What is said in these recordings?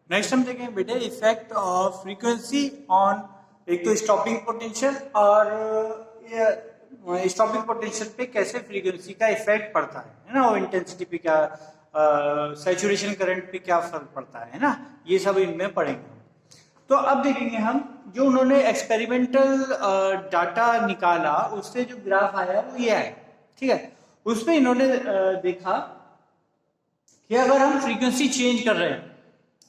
Next हम देखेंगे बेटे इफेक्ट ऑफ फ्रीक्वेंसी ऑन एक तो स्टॉपिंग पोटेंशियल और स्टॉपिंग पोटेंशियल पे कैसे फ्रीक्वेंसी का इफेक्ट पड़ता है ना, वो इंटेंसिटी पे क्या, सैचुरेशन करंट पे क्या फर्क पड़ता है ना, ये सब इनमें पढ़ेंगे। तो अब देखेंगे हम जो उन्होंने एक्सपेरिमेंटल डाटा निकाला उससे जो ग्राफ आया वो ये है, ठीक है। उसमें इन्होंने देखा कि अगर हम फ्रीक्वेंसी चेंज कर रहे हैं,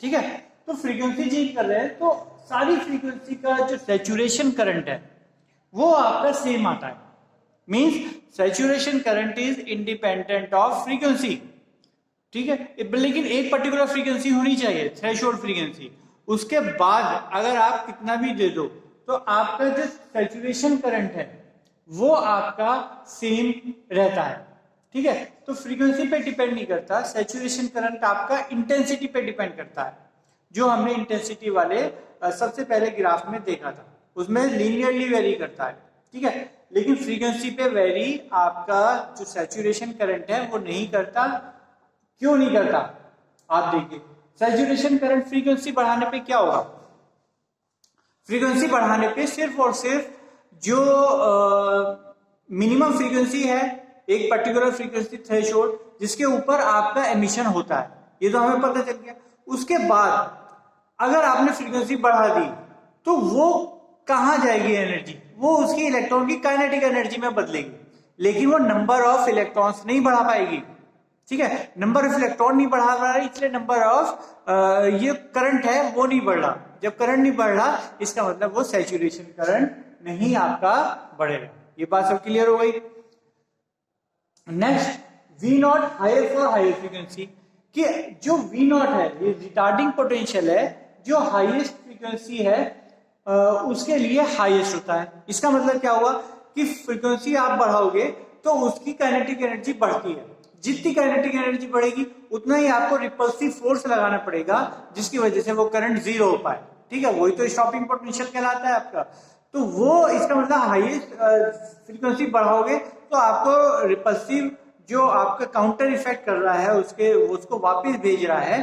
ठीक है, तो फ्रीक्वेंसी चेंज कर रहे हैं तो सारी फ्रीक्वेंसी का जो सैचुरेशन करंट है वो आपका सेम आता है। Means saturation current is independent of frequency, ठीक है। लेकिन एक पर्टिकुलर फ्रीक्वेंसी होनी चाहिए, थ्रेशोल्ड फ्रीक्वेंसी। उसके बाद अगर आप कितना भी दे दो तो आपका जो सैचुरेशन करंट है वो आपका सेम रहता है, ठीक है। तो फ्रीक्वेंसी पे डिपेंड नहीं करता, सैचुरेशन करंट आपका इंटेंसिटी पे डिपेंड करता है, जो हमने इंटेंसिटी वाले सबसे पहले ग्राफ में देखा था। उसमें लीनियरली वेरी करता है, ठीक है। लेकिन फ्रीक्वेंसी पे वेरी आपका जो सैचुरेशन करंट है वो नहीं करता। क्यों नहीं करता? आप देखिए, सैचुरेशन करंट फ्रीक्वेंसी बढ़ाने पे क्या होगा? फ्रीक्वेंसी बढ़ाने पे सिर्फ और सिर्फ जो मिनिमम फ्रीक्वेंसी है, एक पर्टिकुलर फ्रीक्वेंसी थ्रेशोल्ड जिसके ऊपर आपका एमिशन होता है, ये तो हमें पता चल गया। उसके बाद अगर आपने फ्रीक्वेंसी बढ़ा दी तो वो कहां जाएगी एनर्जी? वो उसकी इलेक्ट्रॉन की काइनेटिक एनर्जी में बदलेगी, लेकिन वो नंबर ऑफ इलेक्ट्रॉन्स नहीं बढ़ा पाएगी, ठीक है। नंबर ऑफ इलेक्ट्रॉन नहीं बढ़ा रहा है, इसलिए नंबर ऑफ ये करंट है वो नहीं बढ़ रहा। जब करंट नहीं बढ़ रहा इसका मतलब वो सैचुरेशन करंट नहीं आपका बढ़ेगा। ये बात सब क्लियर हो गई। Next, V naught higher for higher frequency, कि जो वी नॉट है ये रिटार्डिंग पोटेंशियल है, जो हाईएस्ट फ्रीक्वेंसी है उसके लिए हाईएस्ट होता है। इसका मतलब क्या हुआ कि फ्रीक्वेंसी आप बढ़ाओगे तो उसकी काइनेटिक एनर्जी बढ़ती है। जितनी काइनेटिक एनर्जी बढ़ेगी उतना ही आपको रिपल्सिव फोर्स लगाना पड़ेगा, जिसकी वजह से वो करंट जीरो हो पाए, ठीक है। वही तो स्टॉपिंग पोटेंशियल कहलाता है आपका। तो वो इसका मतलब हाईएस्ट फ्रीक्वेंसी बढ़ाओगे तो आपको रिपल्सिव जो आपका काउंटर इफेक्ट कर रहा है उसको वापस भेज रहा है,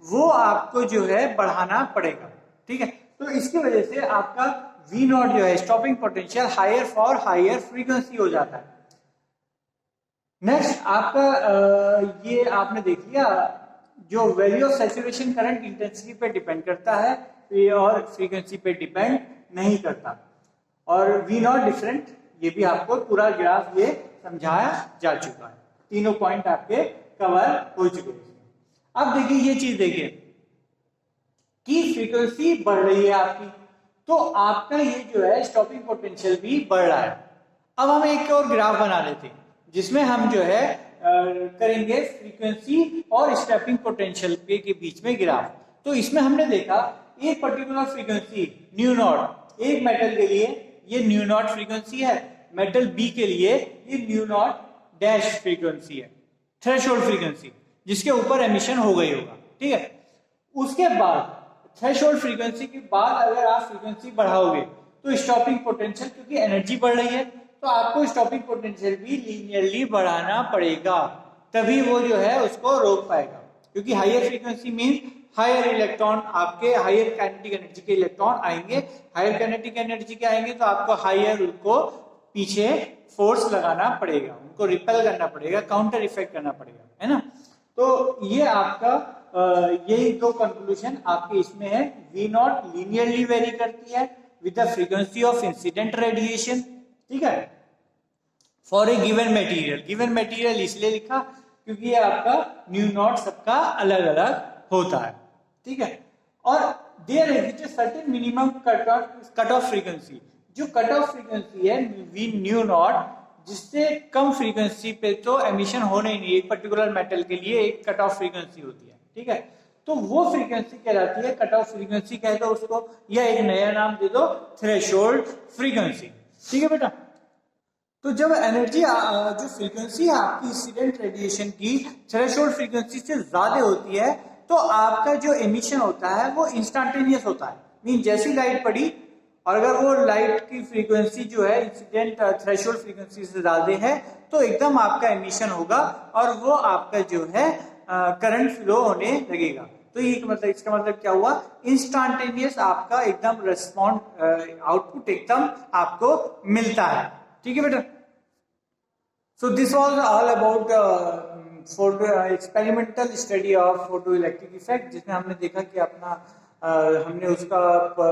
वो आपको जो है बढ़ाना पड़ेगा, ठीक है। तो इसकी वजह से आपका वी नॉट जो है stopping potential higher for higher frequency हो जाता है। नेक्स्ट आपका ये आपने देख लिया, जो value of saturation current intensity पे डिपेंड करता है और फ्रीक्वेंसी पे डिपेंड नहीं करता। और वी नॉट डिफरेंट, ये भी आपको पूरा ग्राफ ये समझाया जा चुका है, तीनों पॉइंट आपके कवर हो चुके हैं। अब देखिए ये चीज देखिए कि फ्रीक्वेंसी बढ़ रही है आपकी, तो आपका ये जो है स्टॉपिंग पोटेंशियल भी बढ़ रहा है। अब हम एक और ग्राफ बना लेते हैं जिसमें हम जो है करेंगे फ्रीक्वेंसी और स्टॉपिंग पोटेंशियल के बीच में ग्राफ। तो इसमें हमने देखा एक पर्टिकुलर फ्रीक्वेंसी न्यू नॉट, एक मेटल के लिए ये न्यू नॉट फ्रीक्वेंसी है, मेटल बी के लिए ये न्यू नॉट डैश फ्रीक्वेंसी है, थ्रेशोल्ड फ्रीक्वेंसी जिसके ऊपर एमिशन हो गई होगा, ठीक है। उसके बाद थ्रेशोल्ड फ्रीक्वेंसी के बाद अगर आप फ्रीक्वेंसी बढ़ाओगे तो स्टॉपिंग पोटेंशियल, क्योंकि एनर्जी बढ़ रही है तो आपको स्टॉपिंग पोटेंशियल भी लीनियरली बढ़ाना पड़ेगा, तभी वो जो है उसको रोक पाएगा। क्योंकि higher frequency mean higher electron, आपके हायर काइनेटिक एनर्जी के इलेक्ट्रॉन आएंगे, हायर काइनेटिक एनर्जी के आएंगे तो आपको हायर उनको पीछे फोर्स लगाना पड़ेगा, उनको रिपेल करना पड़ेगा, काउंटर इफेक्ट करना पड़ेगा, है ना। तो ये आपका यही दो कंक्लूजन आपके इसमें है। वी नॉट लीनियरली वेरी करती है with the frequency of incident radiation, ठीक है, for a given material. Given material इसलिए लिखा क्योंकि ये आपका न्यू नॉट सबका अलग अलग होता है, ठीक है। और there is a certain minimum cut off frequency, जो कट ऑफ फ्रीक्वेंसी है वी न्यू नॉट, जिससे कम फ्रीक्वेंसी पे तो एमिशन होने ही नहीं, एक पर्टिकुलर मेटल के लिए एक कट ऑफ फ्रीक्वेंसी होती है, ठीक है। तो वो फ्रीक्वेंसी कहलाती है कट ऑफ फ्रीक्वेंसी कह दो उसको, या एक नया नाम दे दो थ्रेशोल्ड फ्रीक्वेंसी, ठीक है बेटा। तो जब एनर्जी जो फ्रीक्वेंसी है आपकी इंसिडेंट रेडिएशन की थ्रेशोल्ड फ्रीक्वेंसी से ज्यादा होती है तो आपका जो एमिशन होता है वो इंस्टेंटेनियस होता है। मीन जैसी लाइट पड़ी और अगर वो लाइट की फ्रीक्वेंसी जो है इंसिडेंट थ्रेशोल्ड फ्रीक्वेंसी से ज्यादा है तो एकदम आपका एमिशन होगा और वो आपका जो है करंट फ्लो होने लगेगा। तो ये मतलब इसका मतलब क्या हुआ, इंस्टेंटेनियस आपका एकदम रेस्पॉन्ड आउटपुट एकदम आपको मिलता है। ठीक है बेटा। So this was all about photo experimental study of photoelectric effect, जिसमें हमने देखा कि अपना हमने उसका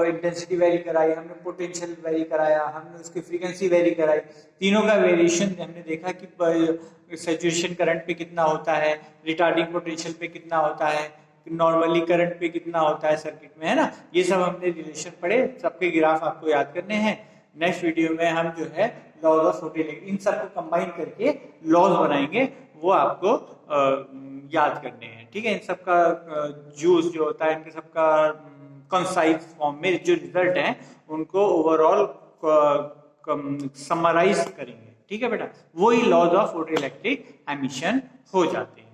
इंटेंसिटी वेरी कराई, हमने पोटेंशियल वेरी कराया, हमने उसकी फ्रीक्वेंसी वेरी कराई, तीनों का वेरिएशन हमने देखा कि सैचुरेशन करंट पे कितना होता है, रिटार्डिंग पोटेंशियल पे कितना होता है, नॉर्मली करंट पे कितना होता है सर्किट में, है ना। ये सब हमने रिलेशन पढ़े, सबके ग्राफ आपको याद करने हैं। नेक्स्ट वीडियो में हम जो है लॉज ऑफ फोटोइलेक्ट्रिक इन सबको कंबाइन करके लॉज बनाएंगे, वो आपको याद करने हैं। ठीक है। इन सबका जूस जो होता है, इनके सबका कंसाइज फॉर्म में जो रिजल्ट है उनको ओवरऑल समराइज करेंगे। ठीक है बेटा। वही लॉज ऑफ फोटोइलेक्ट्रिक एमिशन हो जाते हैं।